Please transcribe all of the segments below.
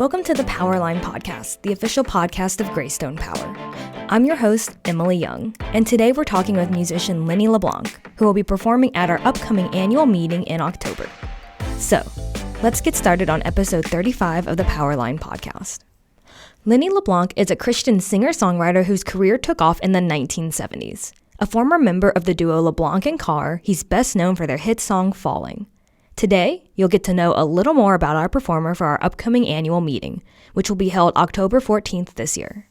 Welcome to the Powerline Podcast, the official podcast of GreyStone Power. I'm your host, Emily Young, and today we're talking with musician Lenny LeBlanc, who will be performing at our upcoming annual meeting in October. So, let's get started on episode 35 of the Powerline Podcast. Lenny LeBlanc is a Christian singer-songwriter whose career took off in the 1970s. A former member of the duo LeBlanc and Carr, he's best known for their hit song, Falling. Today, you'll get to know a little more about our performer for our upcoming annual meeting, which will be held October 14th this year.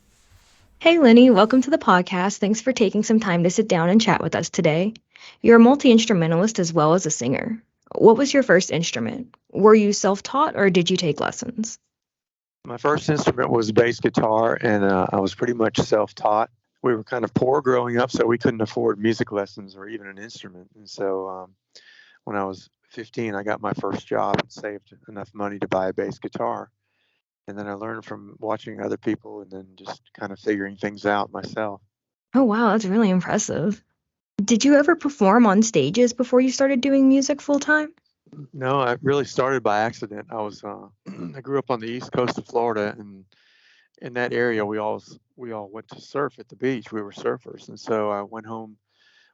Hey, Lenny, welcome to the podcast. Thanks for taking some time to sit down and chat with us today. You're a multi-instrumentalist as well as a singer. What was your first instrument? Were you self-taught or did you take lessons? My first instrument was bass guitar, and I was pretty much self-taught. We were kind of poor growing up, so we couldn't afford music lessons or even an instrument. And so when I was 15, I got my first job and saved enough money to buy a bass guitar. And then I learned from watching other people and then just kind of figuring things out myself. Oh, wow, that's really impressive. Did you ever perform on stages before you started doing music full time? No, I really started by accident. I grew up on the east coast of Florida, and in that area, we all went to surf at the beach. We were surfers, and so I went home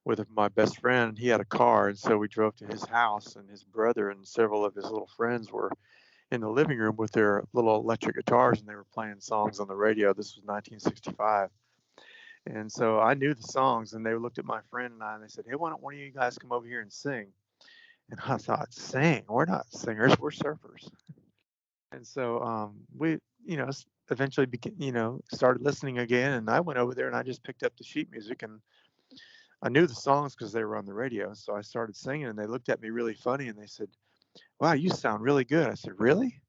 with my best friend. He had a car, and so we drove to his house, and his brother and several of his little friends were in the living room with their little electric guitars, and they were playing songs on the radio. This was 1965. And so I knew the songs, and they looked at my friend and I, and they said, "Hey, why don't one of you guys come over here and sing?" And I thought, sing? We're not singers, we're surfers. And so we, eventually started listening again, and I went over there and I just picked up the sheet music, and I knew the songs because they were on the radio. So I started singing, and they looked at me really funny, and they said, "Wow, you sound really good." I said, "Really?"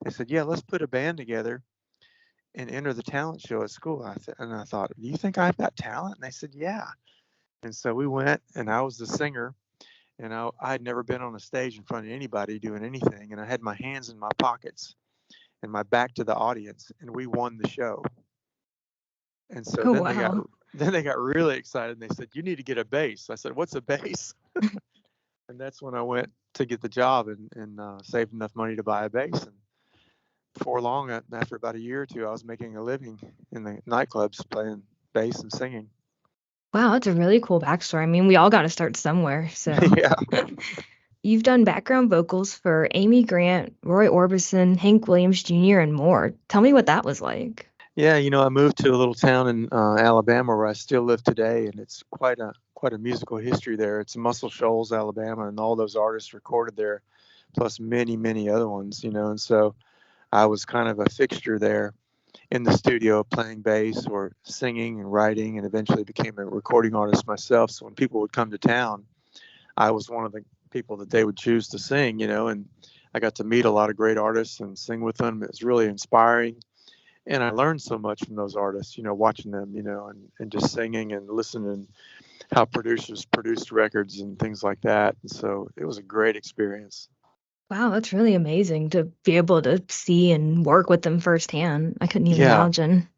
They said, "Yeah, let's put a band together and enter the talent show at school." And I thought, "Do you think I've got talent?" And they said, "Yeah." And so we went, and I was the singer, and I had never been on a stage in front of anybody doing anything, and I had my hands in my pockets and my back to the audience, and we won the show. And so then they got really excited, and they said, "You need to get a bass." I said, "What's a bass?" And that's when I went to get the job and saved enough money to buy a bass. And before long, after about a year or two, I was making a living in the nightclubs playing bass and singing. Wow, that's a really cool backstory. I mean, we all got to start somewhere. So Yeah. You've done background vocals for Amy Grant, Roy Orbison, Hank Williams Jr., and more. Tell me what that was like. Yeah, I moved to a little town in Alabama where I still live today, and it's quite a musical history there. It's Muscle Shoals, Alabama, and all those artists recorded there, plus many, many other ones, and so I was kind of a fixture there in the studio playing bass or singing and writing, and eventually became a recording artist myself. So when people would come to town, I was one of the people that they would choose to sing, and I got to meet a lot of great artists and sing with them. It was really inspiring. And I learned so much from those artists, watching them, and just singing and listening how producers produced records and things like that. And so it was a great experience. Wow, that's really amazing to be able to see and work with them firsthand. I couldn't even imagine.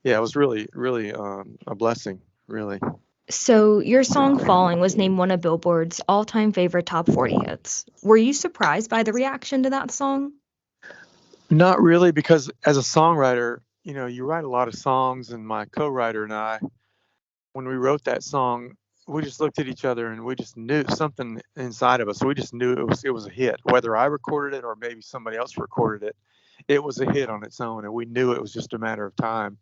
Yeah, it was really, really a blessing, really. So your song Falling was named one of Billboard's all-time favorite top 40 hits. Were you surprised by the reaction to that song? Not really, because as a songwriter, you write a lot of songs, and my co-writer and I, when we wrote that song, we just looked at each other and we just knew something inside of us. We just knew it was a hit. Whether I recorded it or maybe somebody else recorded it, it was a hit on its own, and we knew it was just a matter of time.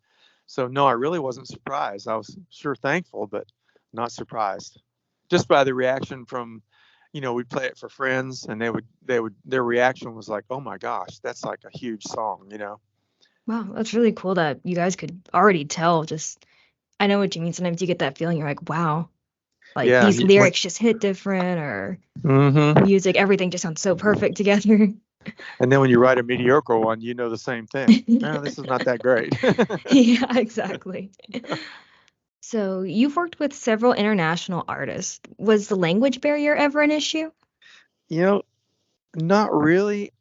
So no, I really wasn't surprised. I was sure thankful, but not surprised. Just by the reaction from, we'd play it for friends, and their reaction was like, "Oh my gosh, that's like a huge song," Wow, that's really cool that you guys could already tell. I know what you mean. Sometimes you get that feeling, you're like, wow, these lyrics just hit different, or music, everything just sounds so perfect together. And then when you write a mediocre one, the same thing. No, this is not that great. Yeah, exactly. So you've worked with several international artists. Was the language barrier ever an issue? Not really.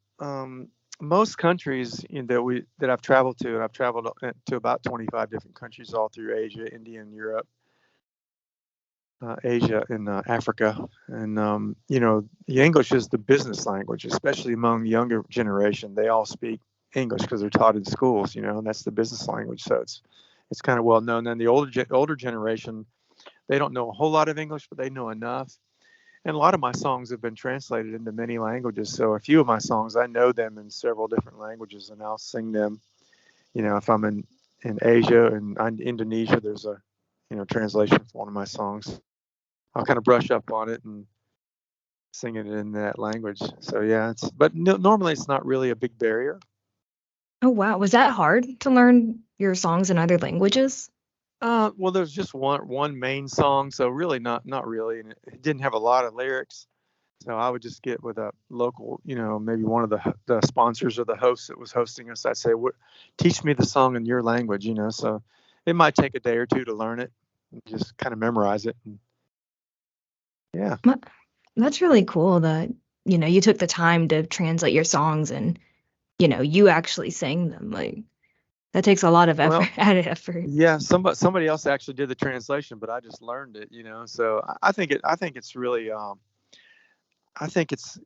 Most countries that I've traveled to, and I've traveled to about 25 different countries all through Asia, India, and Europe, Asia, and Africa. And, the English is the business language, especially among the younger generation. They all speak English because they're taught in schools, and that's the business language. So it's kind of well known. Then the older generation, they don't know a whole lot of English, but they know enough. And a lot of my songs have been translated into many languages. So a few of my songs, I know them in several different languages, and I'll sing them. If I'm in Asia and Indonesia, there's a translation for one of my songs. I'll kind of brush up on it and sing it in that language. So yeah, but normally it's not really a big barrier. Oh, wow. Was that hard to learn your songs in other languages? Well, there's just one main song, so really not really, and it didn't have a lot of lyrics. So I would just get with a local, maybe one of the sponsors or the hosts that was hosting us. I'd say, teach me the song in your language, So it might take a day or two to learn it, and just kind of memorize it. And, yeah. That's really cool that, you took the time to translate your songs and, you actually sang them. Like, that takes a lot of effort, Well, added effort. yeah, somebody else actually did the translation, but I just learned it, So I think it's really, I think it's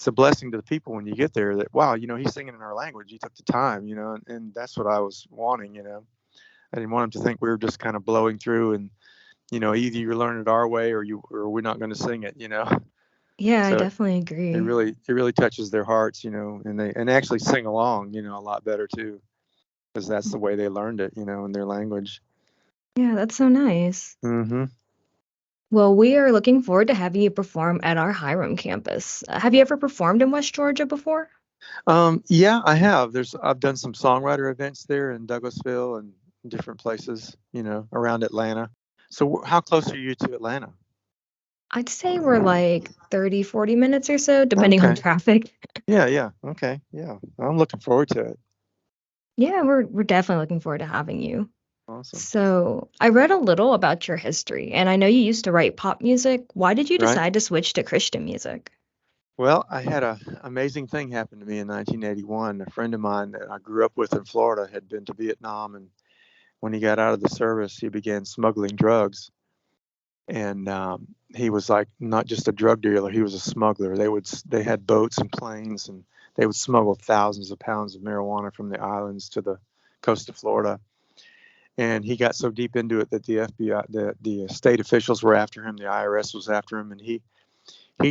a blessing to the people when you get there that, wow, he's singing in our language. He took the time, and that's what I was wanting, I didn't want him to think we were just kind of blowing through and, either you learn it our way or we're not going to sing it, Yeah, I So definitely it agree. really touches their hearts, and they actually sing along, a lot better too, because that's the way they learned it, in their language. Yeah, that's so nice. Mm-hmm. Well, we are looking forward to having you perform at our Hiram campus. Have you ever performed in West Georgia before? Yeah, I have. I've done some songwriter events there in Douglasville and different places, around Atlanta. So how close are you to Atlanta? I'd say we're like 30, 40 minutes or so, depending on Okay. traffic. Yeah. Okay. Yeah. I'm looking forward to it. Yeah, we're definitely looking forward to having you. Awesome. So, I read a little about your history, and I know you used to write pop music. Why did you Right. decide to switch to Christian music? Well, I had an amazing thing happen to me in 1981. A friend of mine that I grew up with in Florida had been to Vietnam, and when he got out of the service, he began smuggling drugs. And he was like not just a drug dealer; he was a smuggler. They had boats and planes, and they would smuggle thousands of pounds of marijuana from the islands to the coast of Florida. And he got so deep into it that the FBI, the state officials were after him, the IRS was after him, and he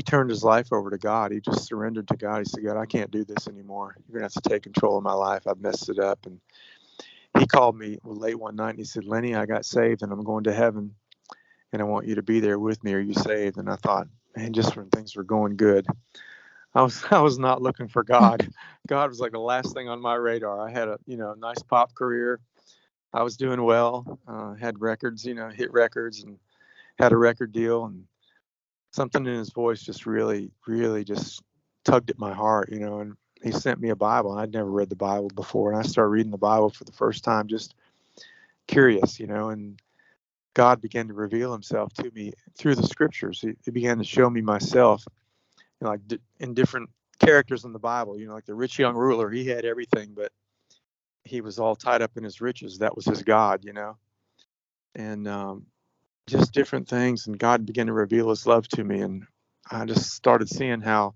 turned his life over to God. He just surrendered to God. He said, God, I can't do this anymore. You're gonna have to take control of my life. I've messed it up. And he called me late one night and he said, Lenny, I got saved and I'm going to heaven, and I want you to be there with me. Are you saved? And I thought, man, just when things were going good, I was not looking for God. God was like the last thing on my radar. I had a nice pop career. I was doing well. Had records, hit records, and had a record deal. And something in his voice just really, really just tugged at my heart, And he sent me a Bible, and I'd never read the Bible before. And I started reading the Bible for the first time, just curious, And God began to reveal himself to me through the scriptures. He began to show me myself, like in different characters in the Bible, like the rich young ruler. He had everything, but he was all tied up in his riches. That was his God, and just different things. And God began to reveal his love to me. And I just started seeing how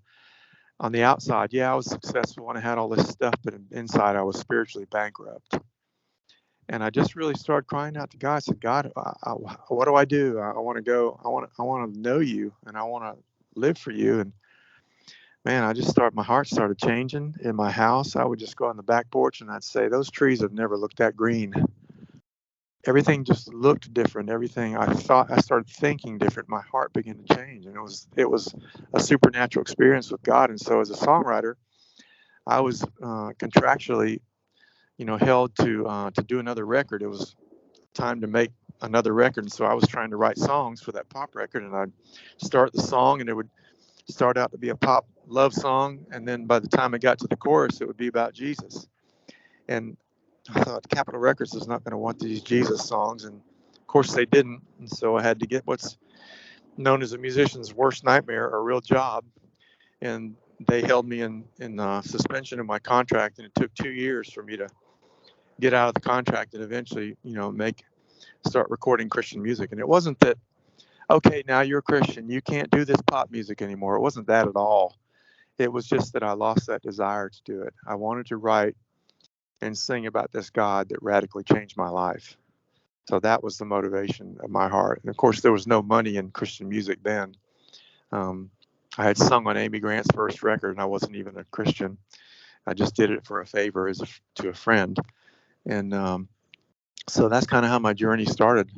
on the outside, yeah, I was successful and I had all this stuff, but inside I was spiritually bankrupt. And I just really started crying out to God. I said, God, what do I do? I want to go. I want to know you, and I want to live for you. And man, my heart started changing in my house. I would just go on the back porch and I'd say, those trees have never looked that green. Everything just looked different. Everything I started thinking different. My heart began to change, and it was a supernatural experience with God. And so, as a songwriter, I was contractually, held to do another record. It was time to make another record, and so I was trying to write songs for that pop record, and I'd start the song, and it would start out to be a pop love song, and then by the time I got to the chorus, it would be about Jesus. And I thought Capitol Records is not going to want these Jesus songs, and of course they didn't. And so I had to get what's known as a musician's worst nightmare, a real job. And they held me in suspension of my contract, and it took 2 years for me to get out of the contract and eventually, start recording Christian music. And it wasn't that, okay, now you're a Christian, you can't do this pop music anymore. It wasn't that at all. It was just that I lost that desire to do it. I wanted to write and sing about this God that radically changed my life. So that was the motivation of my heart. And of course, there was no money in Christian music then. I had sung on Amy Grant's first record, and I wasn't even a Christian. I just did it for a favor to a friend. And so that's kind of how my journey started.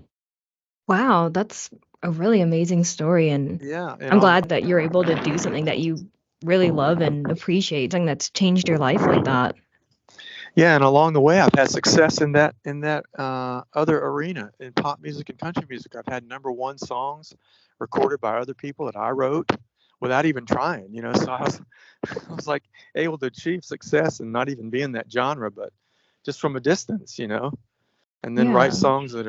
Wow, that's a really amazing story. And Yeah. And I'm glad that you're able to do something that you really love and appreciate, something that's changed your life like that. Yeah, and along the way, I've had success in that other arena, in pop music and country music. I've had #1 songs recorded by other people that I wrote without even trying. So I was like able to achieve success and not even be in that genre, but just from a distance. And then write songs in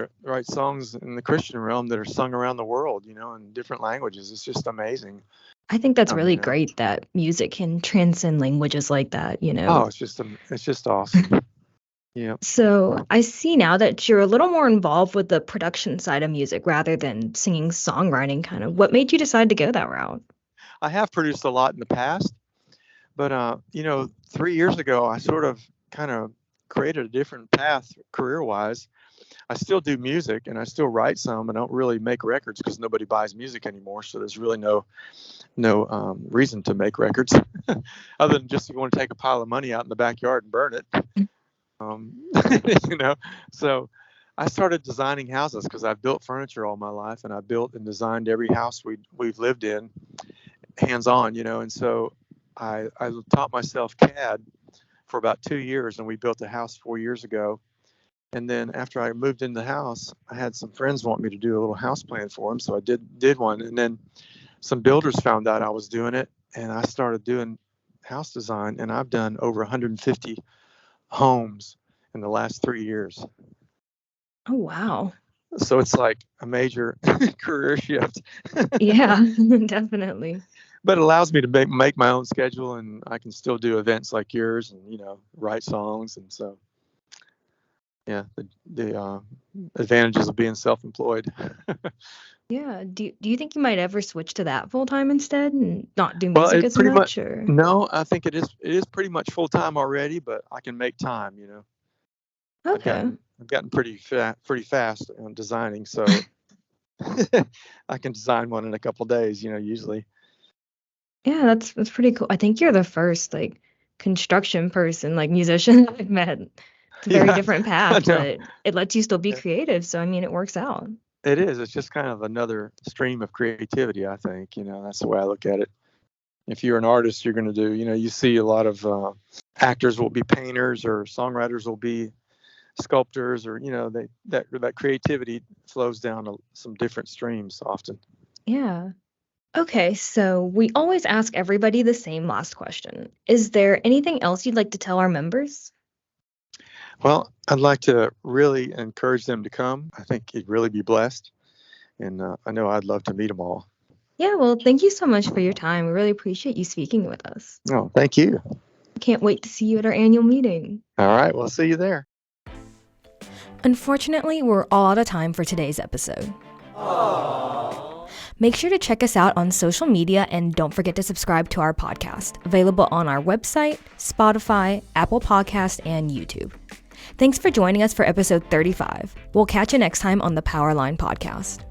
the Christian realm that are sung around the world, in different languages. It's just amazing. I think that's really great that music can transcend languages like that. Oh, it's just awesome. Yeah. So I see now that you're a little more involved with the production side of music rather than singing, songwriting kind of. What made you decide to go that route? I have produced a lot in the past, but 3 years ago, I sort of kind of created a different path career-wise. I still do music and I still write some. I don't really make records because nobody buys music anymore. So there's really no reason to make records other than just you want to take a pile of money out in the backyard and burn it. So I started designing houses because I've built furniture all my life, and I built and designed every house we've lived in hands-on, and so I taught myself CAD for about 2 years, and we built a house 4 years ago. And then after I moved in the house, I had some friends want me to do a little house plan for them, so I did one. And then some builders found out I was doing it, and I started doing house design, and I've done over 150 homes in the last 3 years. Oh, wow. So it's like a major career shift. Yeah, definitely. But it allows me to make my own schedule, and I can still do events like yours and, write songs. And so, yeah, the advantages of being self-employed. Yeah. Do you think you might ever switch to that full time instead and not do music as much? Or? No, I think it is pretty much full time already, but I can make time. Okay. I've gotten pretty fast on designing, so I can design one in a couple of days. Usually. Yeah, that's pretty cool. I think you're the first construction person, musician I've met. It's a very different path, but it lets you still be creative. So I mean, it works out. It is. It's just kind of another stream of creativity, I think. That's the way I look at it. If you're an artist, you're going to do, you see a lot of actors will be painters, or songwriters will be sculptors, or, that creativity flows down some different streams often. Yeah. Okay, so we always ask everybody the same last question. Is there anything else you'd like to tell our members? Well, I'd like to really encourage them to come. I think you'd really be blessed. And I know I'd love to meet them all. Yeah, well, thank you so much for your time. We really appreciate you speaking with us. Oh, thank you. Can't wait to see you at our annual meeting. All right, well, see you there. Unfortunately, we're all out of time for today's episode. Aww. Make sure to check us out on social media, and don't forget to subscribe to our podcast, available on our website, Spotify, Apple Podcast, and YouTube. Thanks for joining us for episode 35. We'll catch you next time on the Powerline Podcast.